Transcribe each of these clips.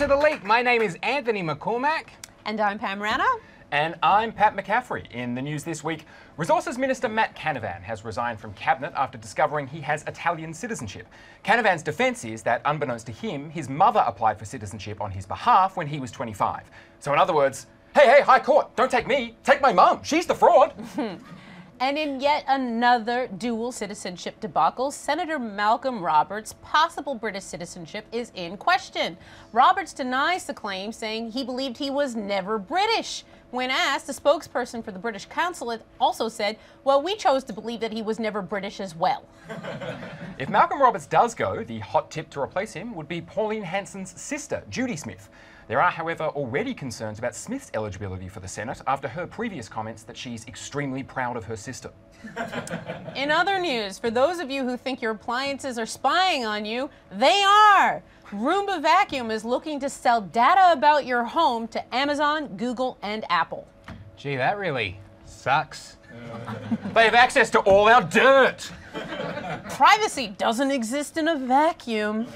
to The Leak. My name is Anthony McCormack. And I'm Pam Rana. And I'm Pat McCaffrey. In the news this week, Resources Minister Matt Canavan has resigned from Cabinet after discovering he has Italian citizenship. Canavan's defence is that, unbeknownst to him, his mother applied for citizenship on his behalf when he was 25. So in other words, hey, High Court, don't take me, take my mum, she's the fraud. And in yet another dual citizenship debacle, Senator Malcolm Roberts' possible British citizenship is in question. Roberts denies the claim, saying he believed he was never British. When asked, the spokesperson for the British consulate also said, well, we chose to believe that he was never British as well. If Malcolm Roberts does go, the hot tip to replace him would be Pauline Hanson's sister, Judy Smith. There are, however, already concerns about Smith's eligibility for the Senate after her previous comments that she's extremely proud of her sister. In other news, for those of you who think your appliances are spying on you, they are! Roomba Vacuum is looking to sell data about your home to Amazon, Google, and Apple. Gee, that really sucks. They have access to all our dirt. Privacy doesn't exist in a vacuum.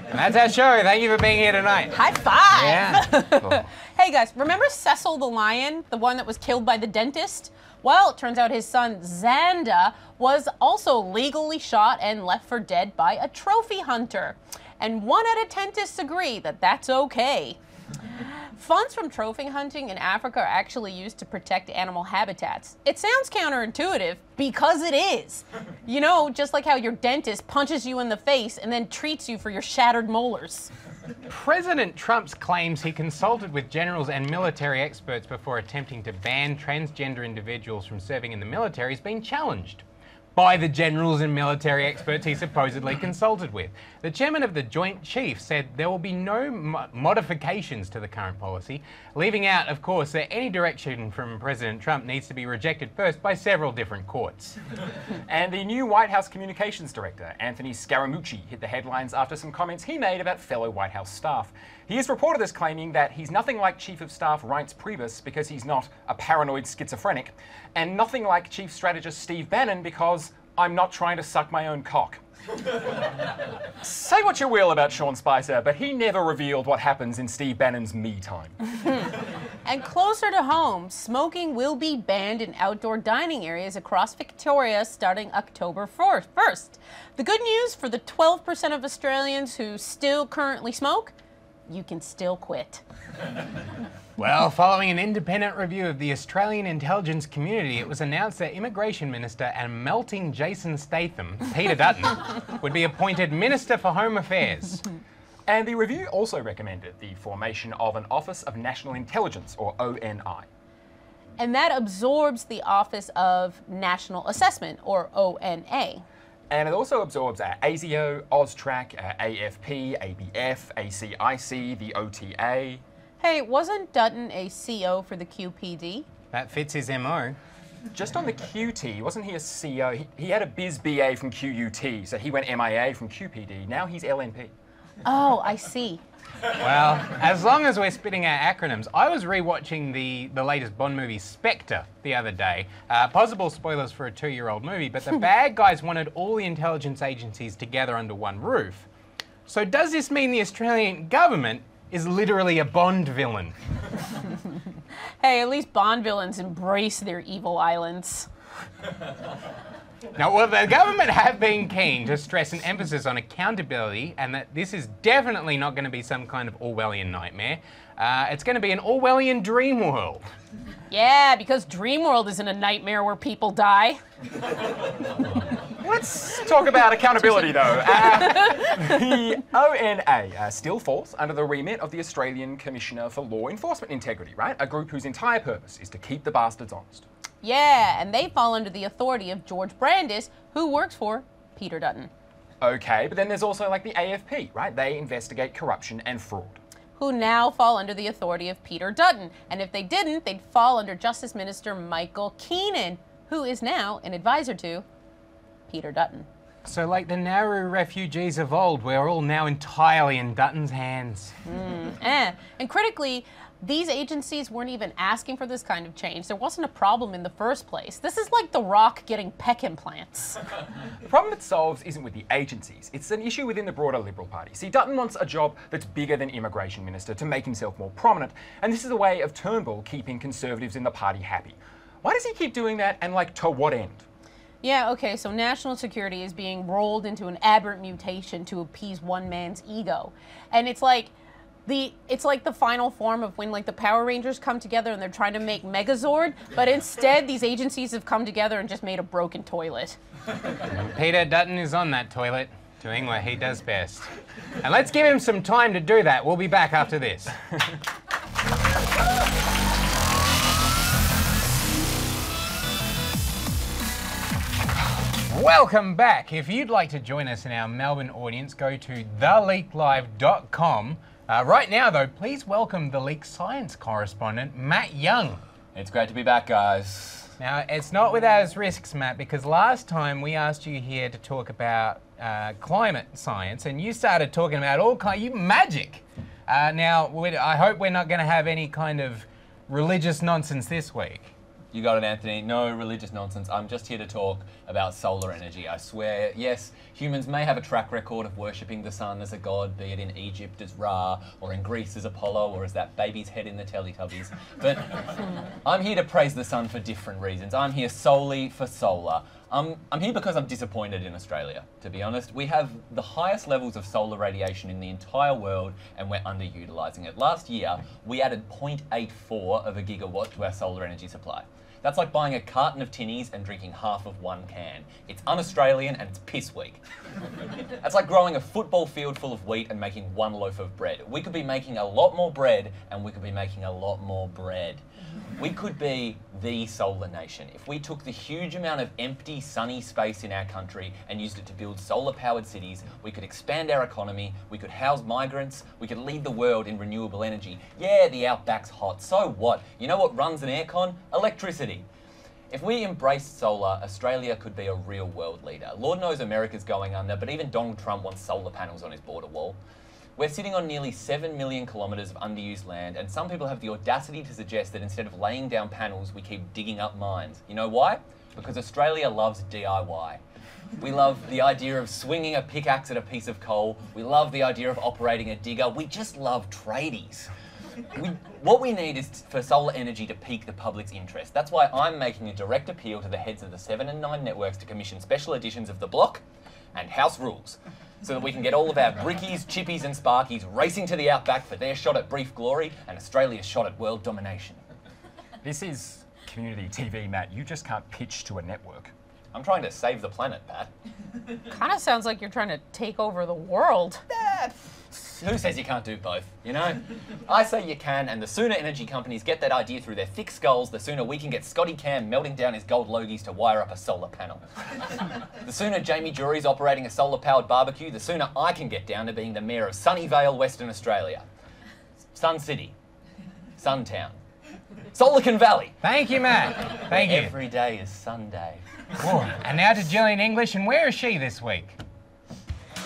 And that's our show. Thank you for being here tonight. High five! Yeah. Hey guys, remember Cecil the lion, the one that was killed by the dentist? Well, it turns out his son Xanda was also legally shot and left for dead by a trophy hunter. And 1 out of 10 dentists agree that that's okay. Funds from trophy hunting in Africa are actually used to protect animal habitats. It sounds counterintuitive because it is. You know, just like how your dentist punches you in the face and then treats you for your shattered molars. President Trump's claims he consulted with generals and military experts before attempting to ban transgender individuals from serving in the military has been challenged by the generals and military experts he supposedly consulted with. The chairman of the Joint Chiefs said there will be no modifications to the current policy, leaving out, of course, that any direction from President Trump needs to be rejected first by several different courts. And the new White House Communications Director, Anthony Scaramucci, hit the headlines after some comments he made about fellow White House staff. He is reported as claiming that he's nothing like Chief of Staff Reince Priebus because he's not a paranoid schizophrenic, and nothing like Chief Strategist Steve Bannon because I'm not trying to suck my own cock. Say what you will about Sean Spicer, but he never revealed what happens in Steve Bannon's me time. And closer to home, smoking will be banned in outdoor dining areas across Victoria starting October 1st. The good news for the 12% of Australians who still currently smoke, you can still quit. Well, following an independent review of the Australian intelligence community, it was announced that Immigration Minister and melting Jason Statham, Peter Dutton, would be appointed Minister for Home Affairs. And the review also recommended the formation of an Office of National Intelligence, or ONI. And that absorbs the Office of National Assessment, or ONA. And it also absorbs ASIO, AUSTRAC, AFP, ABF, ACIC, the OTA. Hey, wasn't Dutton a CO for the QPD? That fits his MO. Just on the QT, wasn't he a CO? He had a Biz BA from QUT, so he went MIA from QPD. Now he's LNP. Oh, I see. Well, as long as we're spitting out acronyms, I was rewatching the latest Bond movie, Spectre, the other day. Possible spoilers for a 2-year-old movie, but the bad guys wanted all the intelligence agencies together under one roof. So does this mean the Australian government is literally a Bond villain? Hey, at least Bond villains embrace their evil islands. Now, well, the government have been keen to stress an emphasis on accountability and that this is definitely not going to be some kind of Orwellian nightmare. It's going to be an Orwellian dream world. Yeah, because Dreamworld isn't a nightmare where people die. Let's talk about accountability, though. The ONA still falls under the remit of the Australian Commissioner for Law Enforcement Integrity, right? A group whose entire purpose is to keep the bastards honest. Yeah, and they fall under the authority of George Brandis, who works for Peter Dutton. Okay, but then there's also like the AFP, right? They investigate corruption and fraud. Who now fall under the authority of Peter Dutton. And if they didn't, they'd fall under Justice Minister Michael Keenan, who is now an advisor to Peter Dutton. So like the Nauru refugees of old, we're all now entirely in Dutton's hands. And critically, these agencies weren't even asking for this kind of change. There wasn't a problem in the first place. This is like The Rock getting pec implants. The problem it solves isn't with the agencies. It's an issue within the broader Liberal Party. See, Dutton wants a job that's bigger than Immigration Minister to make himself more prominent, and this is a way of Turnbull keeping Conservatives in the party happy. Why does he keep doing that, and like, to what end? Yeah, okay, so national security is being rolled into an aberrant mutation to appease one man's ego. And it's like the final form of when like the Power Rangers come together and they're trying to make Megazord, but instead these agencies have come together and just made a broken toilet. Peter Dutton is on that toilet, doing what he does best. And let's give him some time to do that. We'll be back after this. Welcome back. If you'd like to join us in our Melbourne audience, go to theleaklive.com. Right now, though, please welcome the Leak Science correspondent, Matt Young. It's great to be back, guys. Now, it's not without its risks, Matt, because last time we asked you here to talk about climate science, and you started talking about all kinds of magic. Now, I hope we're not going to have any kind of religious nonsense this week. You got it, Anthony. No religious nonsense. I'm just here to talk about solar energy. I swear, yes, humans may have a track record of worshipping the sun as a god, be it in Egypt as Ra, or in Greece as Apollo, or as that baby's head in the Teletubbies. But I'm here to praise the sun for different reasons. I'm here solely for solar. I'm here because I'm disappointed in Australia, to be honest. We have the highest levels of solar radiation in the entire world, and we're underutilising it. Last year, we added 0.84 of a gigawatt to our solar energy supply. That's like buying a carton of tinnies and drinking half of one can. It's un-Australian and it's piss weak. That's like growing a football field full of wheat and making one loaf of bread. We could be making a lot more bread, and we could be making a lot more bread. We could be the solar nation if we took the huge amount of empty, sunny space in our country and used it to build solar-powered cities. We could expand our economy, we could house migrants, we could lead the world in renewable energy. Yeah, the outback's hot, so what? You know what runs an aircon? Electricity. If we embraced solar, Australia could be a real world leader. Lord knows America's going under, but even Donald Trump wants solar panels on his border wall. We're sitting on nearly 7 million kilometres of underused land, and some people have the audacity to suggest that instead of laying down panels, we keep digging up mines. You know why? Because Australia loves DIY. We love the idea of swinging a pickaxe at a piece of coal. We love the idea of operating a digger. We just love tradies. What we need is for solar energy to pique the public's interest. That's why I'm making a direct appeal to the heads of the 7 and 9 networks to commission special editions of The Block and House Rules, so that we can get all of our brickies, chippies and sparkies racing to the outback for their shot at brief glory and Australia's shot at world domination. This is community TV, Matt. You just can't pitch to a network. I'm trying to save the planet, Pat. Kind of sounds like you're trying to take over the world. Who says you can't do both, you know? I say you can, and the sooner energy companies get that idea through their thick skulls, the sooner we can get Scotty Cam melting down his gold logies to wire up a solar panel. The sooner Jamie Jury's operating a solar-powered barbecue, the sooner I can get down to being the mayor of Sunnyvale, Western Australia. Sun City. Suntown. Silicon Valley. Thank you, Matt. Thank you. Every day is Sunday. Whoa. And now to Gillian English, and where is she this week?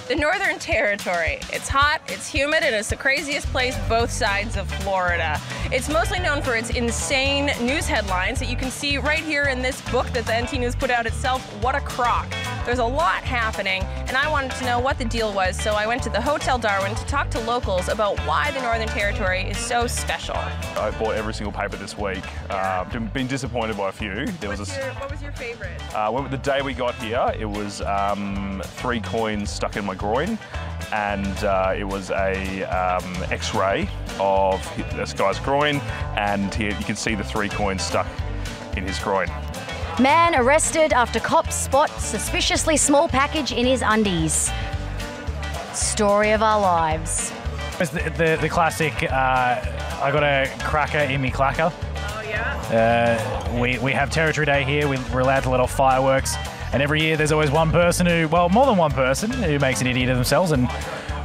The Northern Territory. It's hot, it's humid, and it's the craziest place both sides of Florida. It's mostly known for its insane news headlines that you can see right here in this book that the NT News put out itself, What a Crock. There's a lot happening, and I wanted to know what the deal was, so I went to the Hotel Darwin to talk to locals about why the Northern Territory is so special. I bought every single paper this week. Been disappointed by a few. What was your favorite? The day we got here, it was 3 coins stuck in my groin, and it was a X-ray of this guy's groin, and you can see the 3 coins stuck in his groin. Man arrested after cops spot suspiciously small package in his undies. Story of our lives. It's the classic, I got a cracker in me clacker. Oh yeah? We have Territory Day here, we're allowed to let off fireworks, and every year there's always one person more than one person who makes an idiot of themselves, and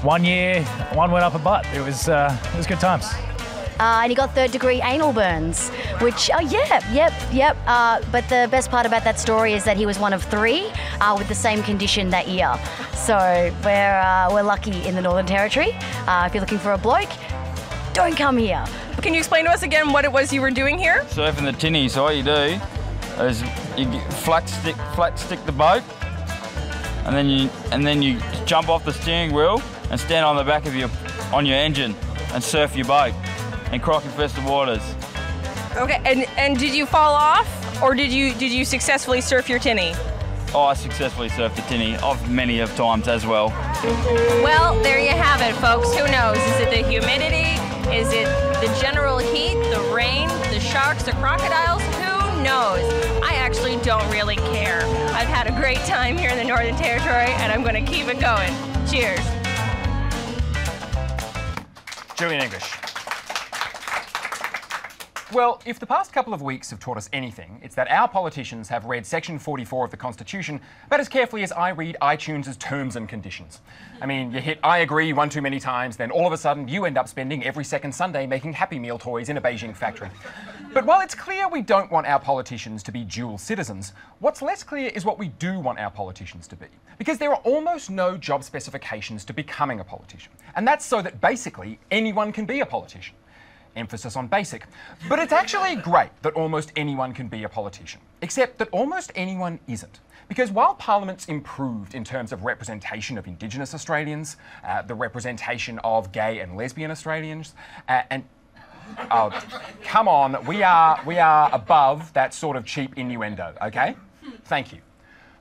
one year, one went up a butt. It was good times. And he got 3rd-degree anal burns, which, yep. But the best part about that story is that he was one of 3 with the same condition that year. So we're lucky in the Northern Territory. If you're looking for a bloke, don't come here. Can you explain to us again what it was you were doing here? Surfing the tinny, so all you do is you flat stick the boat, and then you jump off the steering wheel and stand on the back of your engine and surf your boat in croc-infested waters. Okay, and did you fall off, or did you successfully surf your tinny? Oh, I successfully surfed the tinny many of times as well. Well, there you have it, folks. Who knows? Is it the humidity? Is it the general heat, the rain, the sharks, the crocodiles? Who knows? I actually don't really care. I've had a great time here in the Northern Territory, and I'm going to keep it going. Cheers. Julian English. Well, if the past couple of weeks have taught us anything, it's that our politicians have read Section 44 of the Constitution about as carefully as I read iTunes' terms and conditions. I mean, you hit I agree one too many times, then all of a sudden you end up spending every second Sunday making Happy Meal toys in a Beijing factory. But while it's clear we don't want our politicians to be dual citizens, what's less clear is what we do want our politicians to be. Because there are almost no job specifications to becoming a politician. And that's so that basically anyone can be a politician. Emphasis on basic. But it's actually great that almost anyone can be a politician, except that almost anyone isn't. Because while Parliament's improved in terms of representation of Indigenous Australians, the representation of gay and lesbian Australians, oh, come on, we are above that sort of cheap innuendo, okay? Thank you.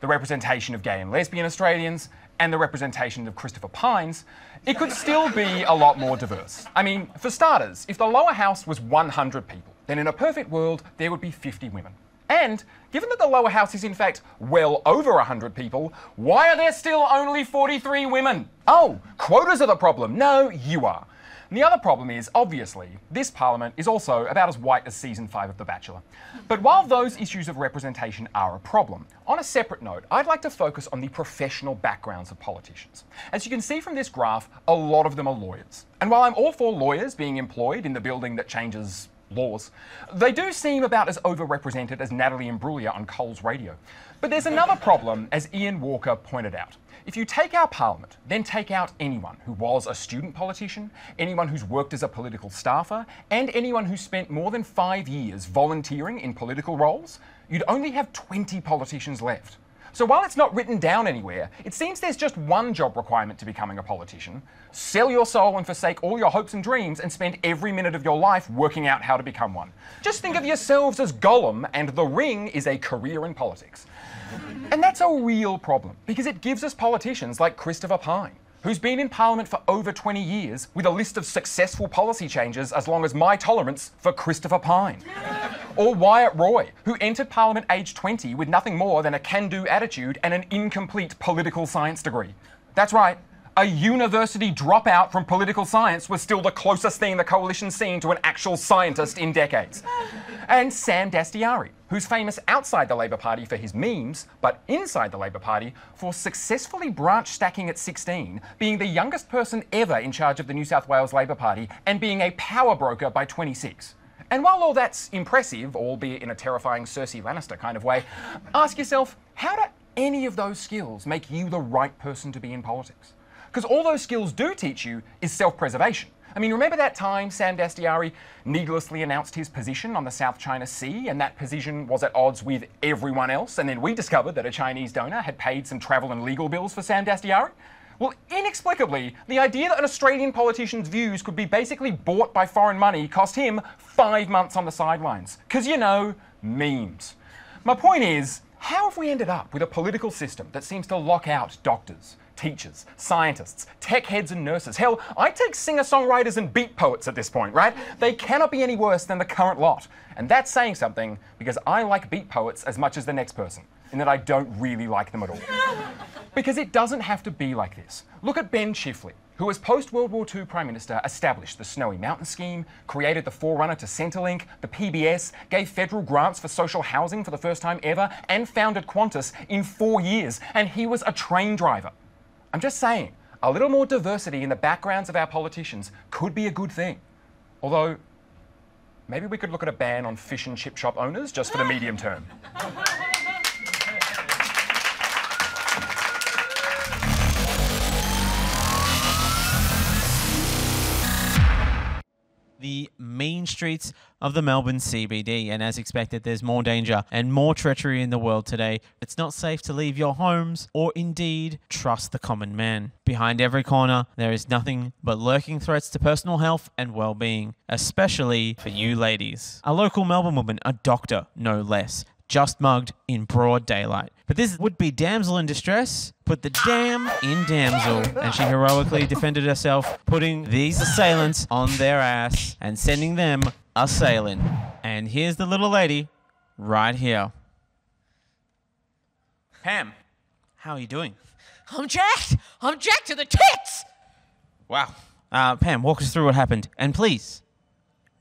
The representation of gay and lesbian Australians and the representation of Christopher Pines, it could still be a lot more diverse. I mean, for starters, if the lower house was 100 people, then in a perfect world, there would be 50 women. And given that the lower house is in fact well over 100 people, why are there still only 43 women? Oh, quotas are the problem. No, you are. And the other problem is, obviously, this Parliament is also about as white as Season 5 of The Bachelor. But while those issues of representation are a problem, on a separate note, I'd like to focus on the professional backgrounds of politicians. As you can see from this graph, a lot of them are lawyers. And while I'm all for lawyers being employed in the building that changes laws, they do seem about as overrepresented as Natalie Imbruglia on Coles Radio. But there's another problem, as Ian Walker pointed out. If you take our Parliament, then take out anyone who was a student politician, anyone who's worked as a political staffer, and anyone who spent more than 5 years volunteering in political roles, you'd only have 20 politicians left. So while it's not written down anywhere, it seems there's just one job requirement to becoming a politician. Sell your soul and forsake all your hopes and dreams and spend every minute of your life working out how to become one. Just think of yourselves as Gollum, and the ring is a career in politics. And that's a real problem, because it gives us politicians like Christopher Pine, who's been in Parliament for over 20 years with a list of successful policy changes as long as my tolerance for Christopher Pine. Or Wyatt Roy, who entered Parliament aged 20 with nothing more than a can-do attitude and an incomplete political science degree. That's right, a university dropout from political science was still the closest thing the coalition's seen to an actual scientist in decades. And Sam Dastyari, who's famous outside the Labor Party for his memes, but inside the Labor Party for successfully branch stacking at 16, being the youngest person ever in charge of the New South Wales Labor Party, and being a power broker by 26. And while all that's impressive, albeit in a terrifying Cersei Lannister kind of way, ask yourself, how do any of those skills make you the right person to be in politics? Because all those skills do teach you is self-preservation. I mean, remember that time Sam Dastyari needlessly announced his position on the South China Sea, and that position was at odds with everyone else, and then we discovered that a Chinese donor had paid some travel and legal bills for Sam Dastyari? Well, inexplicably, the idea that an Australian politician's views could be basically bought by foreign money cost him 5 months on the sidelines. Because, you know, memes. My point is, how have we ended up with a political system that seems to lock out doctors, teachers, scientists, tech heads and nurses? Hell, I take singer-songwriters and beat poets at this point, right? They cannot be any worse than the current lot. And that's saying something, because I like beat poets as much as the next person, in that I don't really like them at all. Because it doesn't have to be like this. Look at Ben Chifley, who as post-World War II Prime Minister established the Snowy Mountain Scheme, created the forerunner to Centrelink, the PBS, gave federal grants for social housing for the first time ever, and founded Qantas in 4 years, and he was a train driver. I'm just saying, a little more diversity in the backgrounds of our politicians could be a good thing. Although, maybe we could look at a ban on fish and chip shop owners just for the medium term. The mainstream streets of the Melbourne CBD, and as expected, there's more danger and more treachery in the world today. It's not safe to leave your homes or indeed trust the common man. Behind every corner, there is nothing but lurking threats to personal health and well-being, especially for you ladies. A local Melbourne woman, a doctor no less, just mugged in broad daylight. But this would-be damsel in distress put the damn in damsel, and she heroically defended herself, putting these assailants on their ass and sending them a-sailing. And here's the little lady right here. Pam, how are you doing? I'm jacked. I'm jacked to the tits. Wow. Pam, walk us through what happened. And please,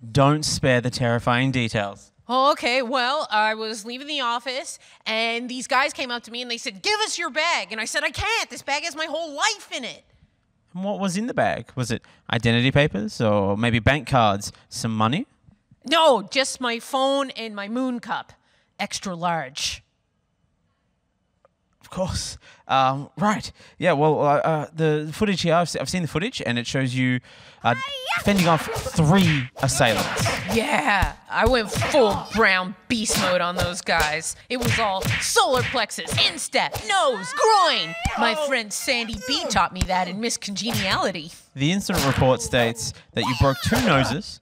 don't spare the terrifying details. Oh, okay, well, I was leaving the office, and these guys came up to me, and they said, give us your bag. And I said, I can't. This bag has my whole life in it. And what was in the bag? Was it identity papers or maybe bank cards? Some money? No, just my phone and my moon cup. Extra large. Of course. Right. Yeah, well, the footage here, I've seen the footage, and it shows you fending off 3 assailants. Yeah, I went full brown beast mode on those guys. It was all solar plexus, instep, nose, groin. My friend Sandy B taught me that in Miss Congeniality. The incident report states that you broke 2 noses,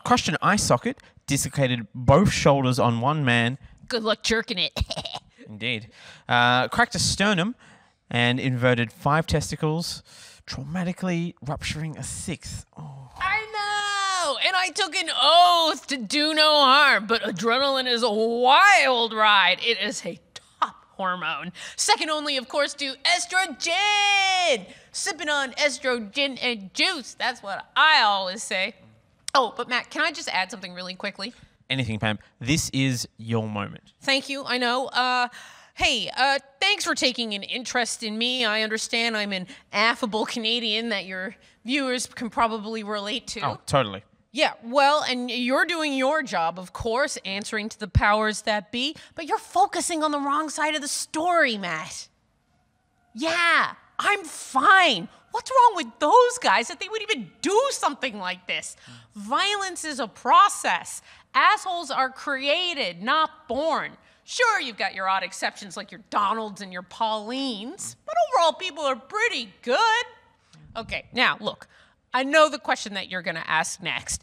crushed an eye socket, dislocated both shoulders on one man. Good luck jerking it. Indeed. Cracked a sternum and inverted 5 testicles, traumatically rupturing a 6th. Oh. I know! And I took an oath to do no harm, but adrenaline is a wild ride. It is a top hormone. Second only, of course, to estrogen! Sipping on estrogen and juice. That's what I always say. Oh, but Matt, can I just add something really quickly? Anything, Pam. This is your moment. Thank you. I know. Hey, thanks for taking an interest in me. I understand I'm an affable Canadian that your viewers can probably relate to. Oh, totally. Yeah, well, and you're doing your job, of course, answering to the powers that be, but you're focusing on the wrong side of the story, Matt. Yeah, I'm fine. What's wrong with those guys that they would even do something like this? Violence is a process. Assholes are created, not born. Sure, you've got your odd exceptions like your Donalds and your Paulines, but overall people are pretty good. Okay, now look, I know the question that you're gonna ask next.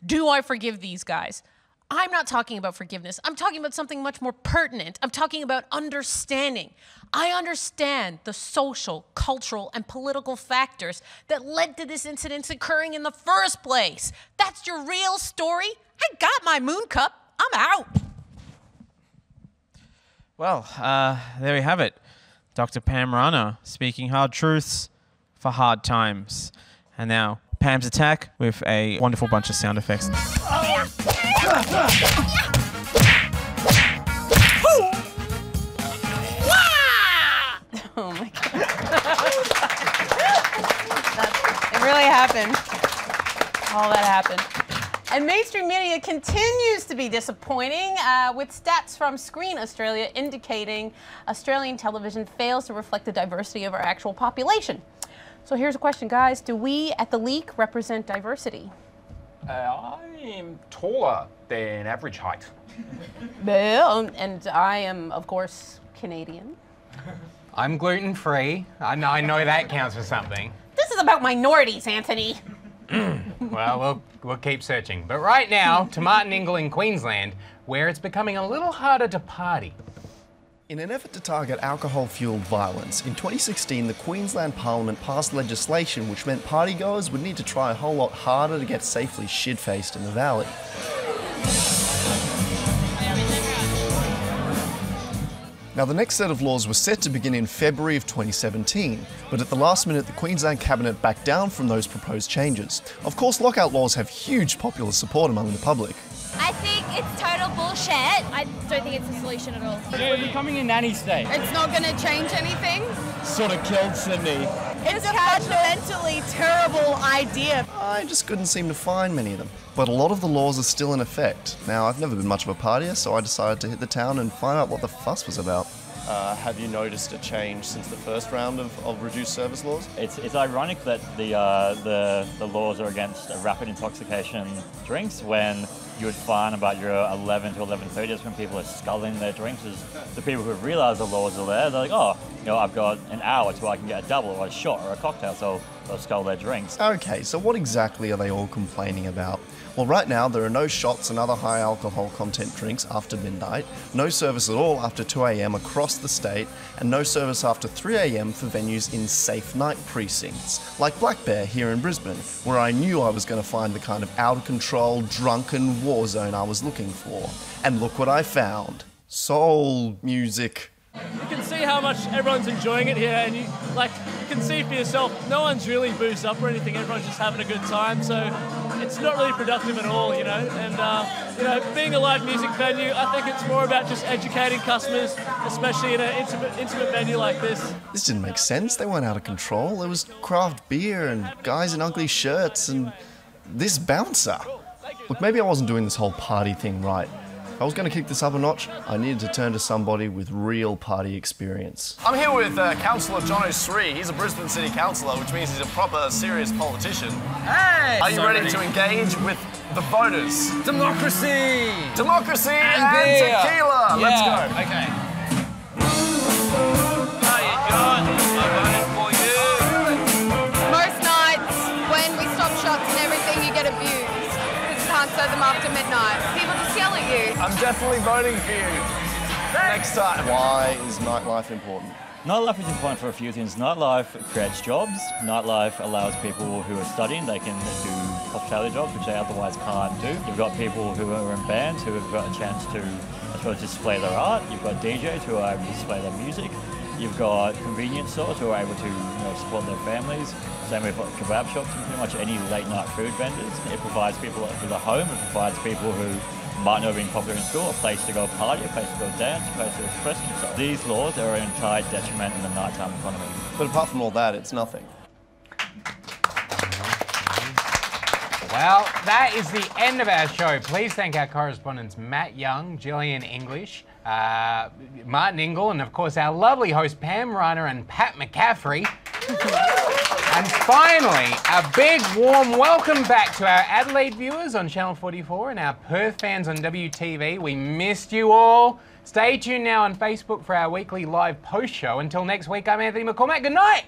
Do I forgive these guys? I'm not talking about forgiveness. I'm talking about something much more pertinent. I'm talking about understanding. I understand the social, cultural, and political factors that led to this incident occurring in the first place. That's your real story? I got my moon cup. I'm out. Well, there we have it. Dr. Pam Rana speaking hard truths for hard times. And now, Pam's attack with a wonderful bunch of sound effects. Oh my God. It really happened. All that happened. And mainstream media continues to be disappointing, with stats from Screen Australia indicating Australian television fails to reflect the diversity of our actual population. So here's a question, guys. Do we at The Leak represent diversity? I'm taller than average height. And I am, of course, Canadian. I'm gluten-free. I know that counts for something. This is about minorities, Anthony. Well, we'll keep searching. But right now, to Martin Ingle in Queensland, where it's becoming a little harder to party. In an effort to target alcohol-fueled violence, in 2016 the Queensland Parliament passed legislation which meant partygoers would need to try a whole lot harder to get safely shit-faced in the valley. Now, the next set of laws was set to begin in February of 2017, but at the last minute the Queensland Cabinet backed down from those proposed changes. Of course, lockout laws have huge popular support among the public. I think it's total bullshit. I don't think it's a solution at all. We're becoming a nanny state. It's not going to change anything. Sort of killed Sydney. It's a fundamentally terrible idea. I just couldn't seem to find many of them. But a lot of the laws are still in effect. Now, I've never been much of a partier, so I decided to hit the town and find out what the fuss was about. Have you noticed a change since the first round of reduced service laws? It's ironic that the laws are against rapid intoxication drinks when you would find about your 11 to 11:30. That's when people are sculling their drinks. Is the people who realise the laws are there. They're like, oh, I've got an hour till I can get a double or a shot or a cocktail, so they'll scull their drinks. Okay, so what exactly are they all complaining about? Well, right now there are no shots and other high alcohol content drinks after midnight, no service at all after 2 a.m. across the state, and no service after 3 a.m. for venues in safe night precincts, like Black Bear here in Brisbane, where I knew I was going to find the kind of out-of-control, drunken war zone I was looking for. And look what I found. Soul music. You can see how much everyone's enjoying it here, and you can see for yourself, no one's really boozed up or anything, everyone's just having a good time, so it's not really productive at all, and being a live music venue, I think it's more about just educating customers, especially in an intimate venue like this. This didn't make sense. They weren't out of control. There was craft beer and guys in ugly shirts and this bouncer. Look, maybe I wasn't doing this whole party thing right. If I was going to kick this up a notch, I needed to turn to somebody with real party experience. I'm here with Councillor John S04E. He's a Brisbane City Councillor, which means he's a proper, serious politician. Hey! Are you ready to engage with the voters? Democracy! Democracy and tequila! Yeah. Let's go. Okay. Hiya, John. I voted for you. Most nights, when we stop shots and everything, you get abused. Can't serve them after midnight. People just yell at you. I'm definitely voting for you. Next time. Why is nightlife important? Nightlife is important for a few things. Nightlife creates jobs. Nightlife allows people who are studying, they can do hospitality jobs, which they otherwise can't do. You've got people who are in bands who have got a chance to, display their art. You've got DJs who are able to display their music. You've got convenience stores who are able to support their families. Same with kebab shops and pretty much any late night food vendors. It provides people with a home. It provides people who might not have been popular in school a place to go party, a place to go dance, a place to express themselves. These laws are an entire detriment in the nighttime economy. But apart from all that, it's nothing. Well, that is the end of our show. Please thank our correspondents Matt Young, Gillian English, Martin Ingle, and of course our lovely host Pam Reiner and Pat McCaffrey. And finally, a big warm welcome back to our Adelaide viewers on Channel 44 and our Perth fans on WTV. We missed you all. Stay tuned now on Facebook for our weekly live post show. Until next week, I'm Anthony McCormack. Good night.